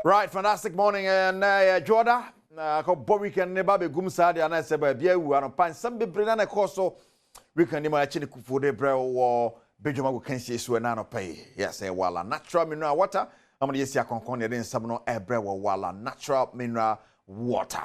Right, fantastic morning and Jordan. Ko weekend ne ba be gum sa dia na se ba bia wu ano pan sam bebre na ko so weekend ma achi ne kufu de bre wo bedwuma go kansie so na no pay. Yes, wala natural mineral water. Am de yesi akonkon ne den sam no ebre wo wala natural mineral water.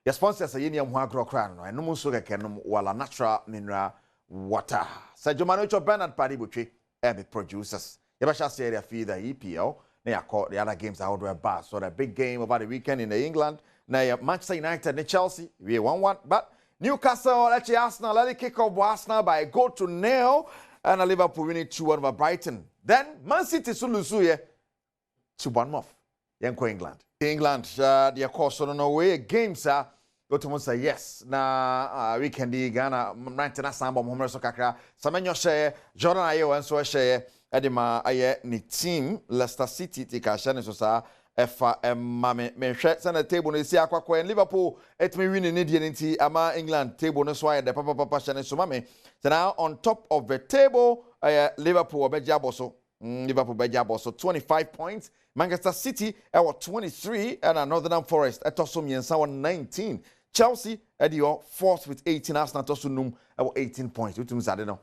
Your sponsor say yeni am ho agro kra no enum so keke no wala natural mineral water. Say Jomano Cho Bernard Paddy Butwe be producers. Yabasha say area feed the EPL. They caught the other games out of bar. So the big game over the weekend in the England. Now Manchester United and Chelsea, we 1-1. But Newcastle actually Arsenal let it kick off Arsenal by a goal to nil. And Liverpool winning 2-1 over Brighton. Then Man City Sulusuye to Bournemouth. Yanko England. England, the course on no way games are go to say yes. Na weekend Ghana 19 Samba Mohamed Sokakra. Samenyo share Jordan Ayew and so share Edema aye ni team Leicester City tika shane so sa efa mame menhwe se na table no si akwakwa en Liverpool etimi win ni die nti ama England table no so aye de papa shane so mame. So now on top of the table Liverpool obeja boso Liverpool beja boso 25 points. Manchester City 23 and Northern Forest etoso miensa 19. Chelsea edio fourth with 18. Arsenal toso num 18 points. Utum zade no.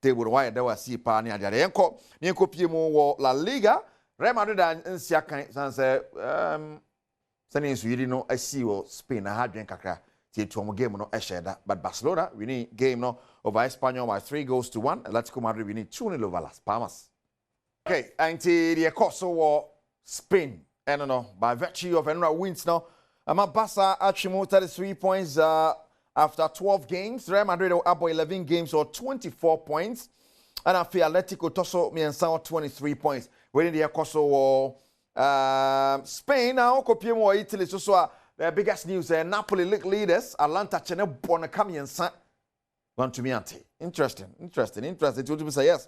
Table why there was see pa ni ade yenko pie mu wo La Liga. Real Madrid nsia kan san say sani nsuiri no asi wo Spain na hadwen kakra tie to game no eheda, but Barcelona winning game no over Espanyol by 3-1. Atletico Madrid winning 2-0 over Las Palmas. Okay, anti the course wo Spain and no by virtue of another wins no ama Barca actually 33 points after 12 games. Real Madrid are up 11 games or 24 points. And I feel Atletico Toso Miensan 23 points. Winning the Koso Spain now Copiemo Italy so the biggest news Napoli league leaders Atalanta Chene Bonaka Miensan want to me ante. Interesting. To say yes.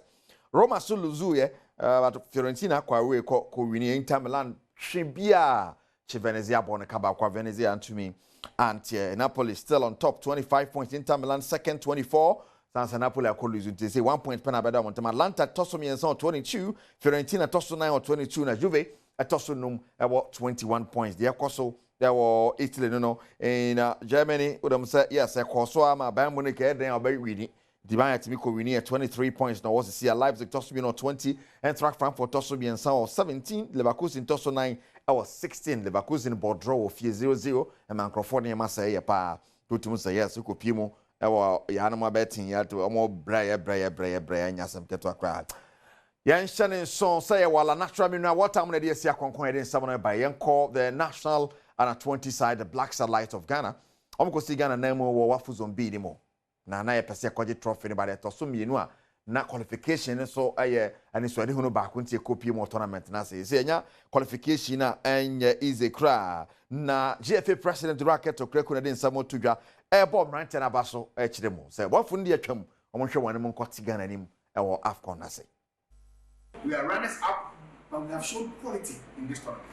Roma Suluzu but Fiorentina kwa we ko winning Inter Milan Shibia Venezia Bonaka kwa Venezia and to me. And Napoli still on top, 25 points. Inter Milan second, 24. Sans Napoli are losing. They say 1 point pen better one time. Atlanta tosso me 22. Fiorentina tosso 9 or 22. Na Juve a tosso num about 21 points. They are also there were Italy no in Germany. Udam say yes. A Kosovo ama Bayern Munich. Then I'll be winning. Divine Atimico winning at 23 points. Now was to see a Leipzig tosso me 20. And Track Frankfurt tosso me 17. Leverkusen tosso 9. I was 16. Leverkusen board draw of 0-0. And Mancrophone say pa. Tutum say yes. Uko pimo. Ewa yanoma betting ya to omo braya nyasem keto akra. Yan shanin son say wala natural mineral water am na dey sia konkon eden sabon by yan call the national and 20 side the black satellite of Ghana. Omo ko si Ghana na mo wo wafu zombi ni mo. Na ye pese kwaje trophy ni ba de to so mienu a na qualification so aye ani so ade hunu ba ko ntie kopie mo tournament na say enya qualification na enya easy cra na GFA president Racket to Kreku na den samo tudwa Bob Ranten abaso kire mu say wafu ndi atwam omonhwe wane mo nkoti Ghana nim wo AFCON na say we are runners up but we have shown quality in this tournament.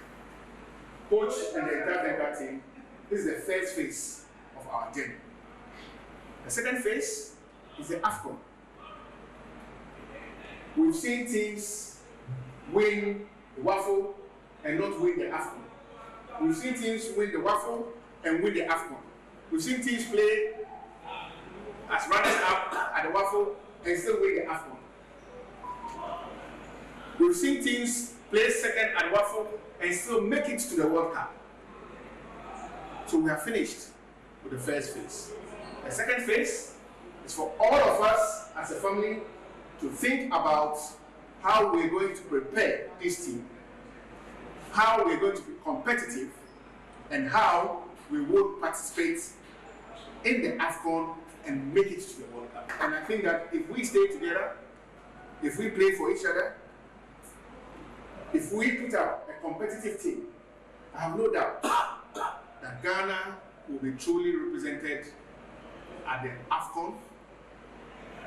Coach and the entire team, this is the first phase of our journey. The second phase is the AFCON. We've seen teams win the waffle and not win the AFCON. We've seen teams win the waffle and win the AFCON. We've seen teams play as runners up at the waffle and still win the AFCON. We've seen teams play second at the waffle and still make it to the World Cup. So we are finished with the first phase. The second phase is for all of us as a family to think about how we're going to prepare this team, how we're going to be competitive, and how we will participate in the AFCON and make it to the World Cup. And I think that if we stay together, if we play for each other, if we put up a competitive team, I have no doubt that Ghana will be truly represented at the AFCON,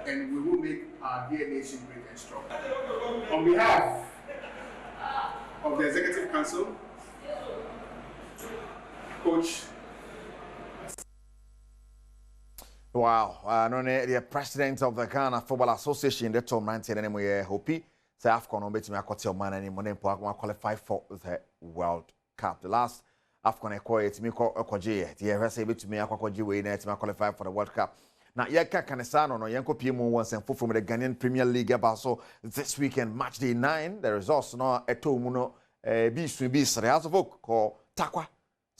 and we will make our dear nation great and strong. On behalf of the Executive Council, Coach. Wow, the president of the Ghana Football Association, the Tom Ranten, anyway, Hopi. say AFCON on betimi akote man ani mo ne mpo qualify for the World Cup. The last AFCON ekọ etimi ekoje the say betimi akokoje we na etimi qualify for the World Cup. Now yeka kanesano no yenko pie mu once and from the Ghanaian Premier League about so this weekend match day 9 the results no eto mu no bi su bi sere as of ko takwa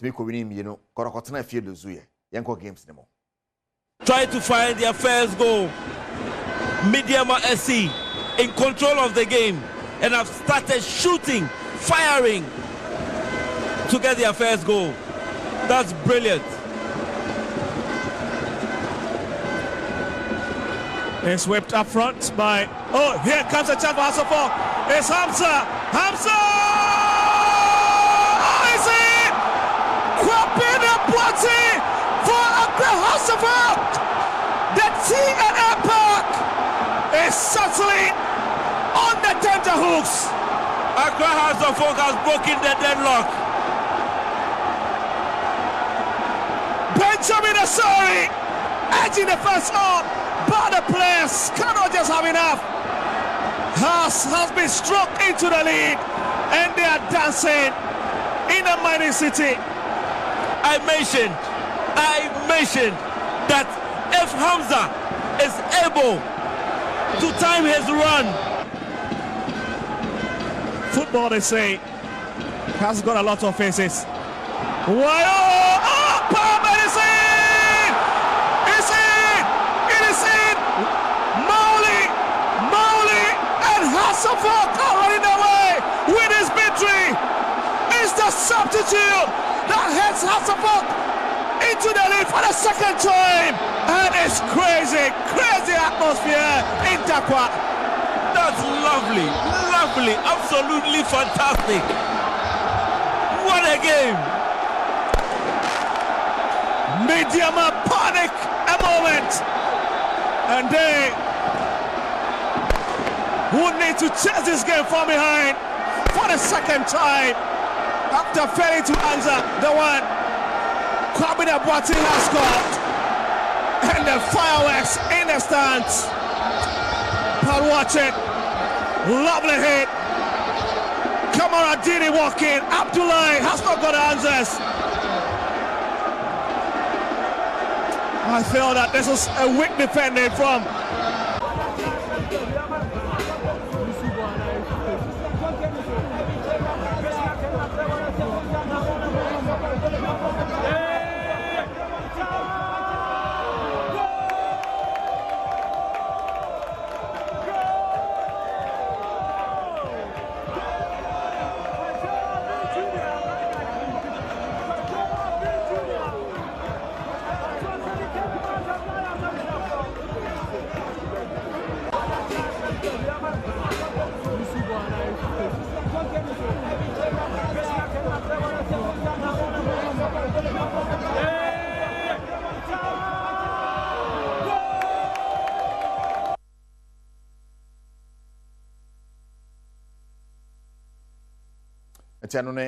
timi ko wini mi no korokotena fie dozuye yenko games nemo. Trying to find their first goal. Midiama SC in control of the game and have started shooting, firing to get their first goal. That's brilliant. It's whipped up front by... Oh, here comes a chance for Hasselhoff. It's Hamza. Hamza! Oh, is it? Kwapina Boati for Accra Hasselhoff. The T&A Park is certainly on the tenterhooks. Accra Hasselhoff has broken the deadlock. Benjamin Asari edging the first on. But the players cannot just have enough. Has been struck into the lead and they are dancing in a mighty city. I mentioned that if Hamza is able to time his run. Football, they say, has got a lot of faces. Wow! Oh, Palmer is in! It's in! It is in! Mowley and Hasselhoff are running away with his victory. It's the substitute that heads Hasselhoff into the lead for the second time. And it's crazy atmosphere in Takwa. That's lovely, absolutely fantastic. What a game. Midiama panic a moment. And they would need to chase this game from behind for the second time after failing to answer the one Kwabena Boati has scored. And the fireworks in the stands. But watch it. Lovely hit. Kamara Dini walking. Abdullahi has not got answers. I feel that this is a weak defending from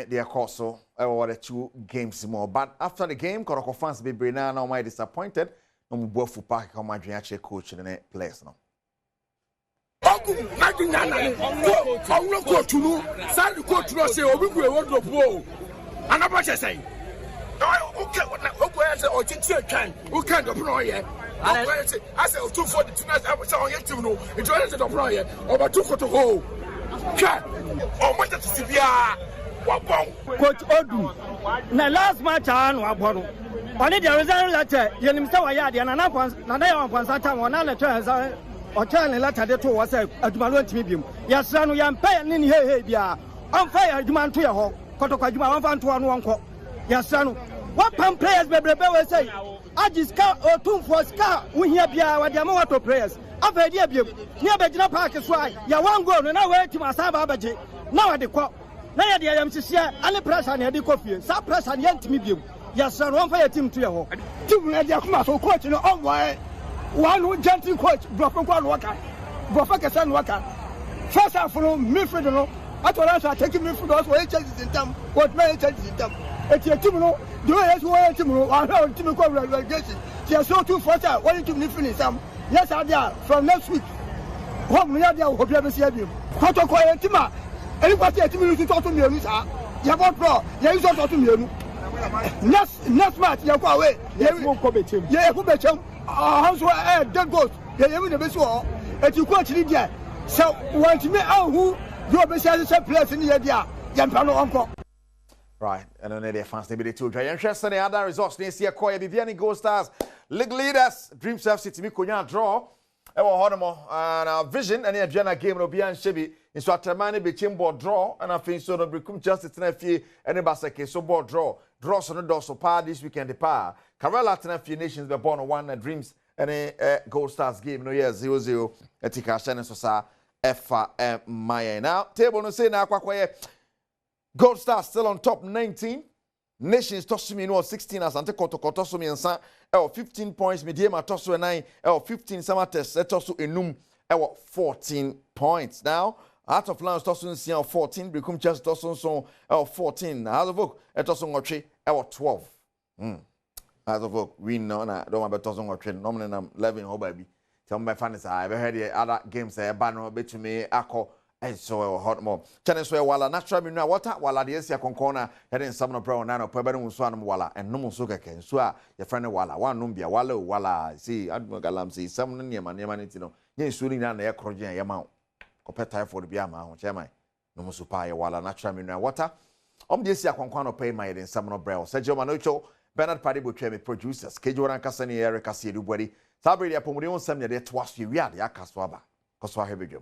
They are also over the 2 games more. But after the game, Koroko fans be now my disappointed. No more for park how my dream coach in the place now. Coach Odu, na last match on Waboro. Only the result letter, Yenimsa Yadi, and another one time on other turns or turn letter to was a Dumalu Timibium. Yes, son, we are paying in here. On fire, Duman to your home, Kotokajuma, 1 to 1. Yes, son, what pump players may say? I just count or 2 for Scar, we hear Bia, what the Moto players. I've heard you near Bedina Park is why you won't go, and I wait to my Sababaji. Now at the court. Now the IMCC, and the press and the coffee, some press and young medium. Yes, sir, one for your team to your home. 2 Mediaco coach in the own way. One who gentle coach, Broken Walker, Broken Walker. First half from Milford, I told us I'm taking me for those who changes in them, what may changes in them. It's your team, do it as well as tomorrow. I heard Timothy relegation. She has so 2 first, why don't you finish some? Yes, I dare from next week. home ya dia ho bia be sia biem kotoko entima eni kwati etimi lu to mienu sa ya bo pro ya iso to mienu next match ya kwa we ye ko bechem ye ko bechem hanso dead ghost ye ye ne be so eti ko achiri dia so want me ahu do be sia se place ni ye dia ya mpa no onko. Right, and then they fans they be the two. Try interesting the other results. Next year, Koya Bibiani Gold Stars league leaders. Dreams FC to me Konya draw. Ewa Honomo and our vision and the Adriana game no be an Shebi. In so Atamani be board draw and I think so no become justice Tenefie and Basake so board draw. Draw so no door so par this weekend the par. Karela Tenefie nations be born on one Dreams and a Gold Stars game no year 0-0. Etika Shannon Sosa F Maya. Now table no say na kwakwaye. Gold Star still on top 19. Nations Tosumi no 16 as ante koto Tosumi ensa 15 points. Mediema Tosu 9 15 Samates Tosu enum 14 points. Now out of Lions Tosu 14 become just Tosu so 14. Out of book Tosu ngochi 12. Out of book we know na don't about Tosu ngochi normally na 11 ho baby. Tell my fans I ever heard the other games bano betumi akọ and so hot more. Channel so wala natural mineral water wala the Asia concona heading some no brown nano pebble swan wala and no sugar can so your friend wala one numbia wala see Admiral Galam see some near manitino yen shooting down the air crojan yamount compare for the biama chairman no musupa wala natural mineral water the Asia concona pay my in some no brown Sergio Manocho Bernard Padibo Chemi producers Kejoran Cassani Eric Cassi Dubwedi Sabri Apomurion Samia de Twas you are the Akaswaba Koswa Hebejum.